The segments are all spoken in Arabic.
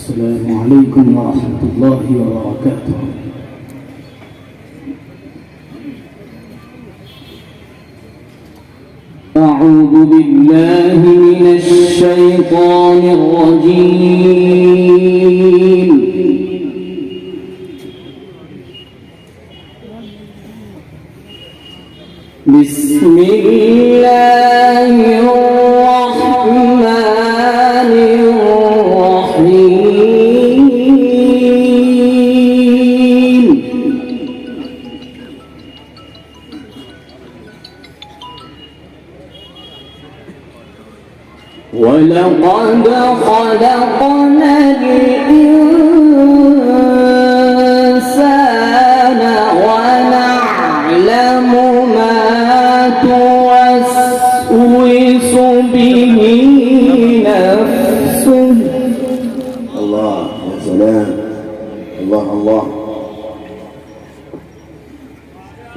السلام عليكم ورحمة الله وبركاته. أعوذ بالله من الشيطان الرجيم. بسم الله الرحمن الرحيم. ولقد خلقنا الإنسان ونعلم ما توسوس به نفسه. الله يا سلام، الله الله.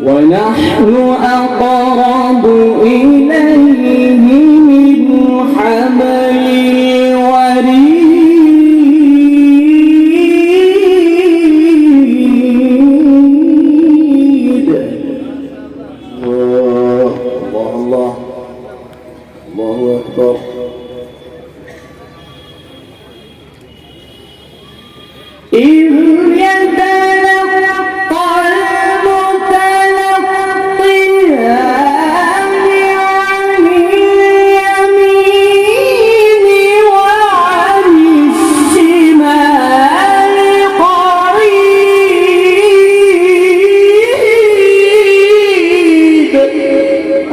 ونحن أقرب إليه من حبل الوريد. الله الله الله أكبر. إذ يتلقى المتلقيان عن اليمين وعن الشمال قعيد.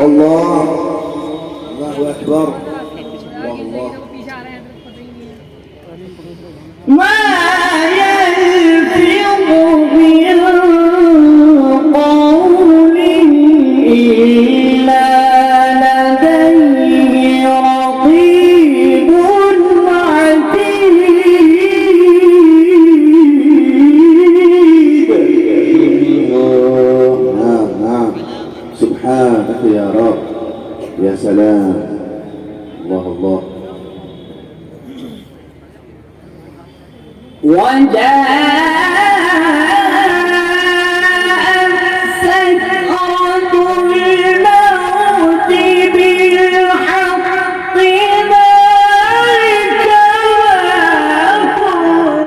الله الله أكبر. الله الله. ما يلفظ من قول إلا لديه رقيب عتيد. نعم نعم، سبحانك يا رب. يا سلام، الله الله. وجاء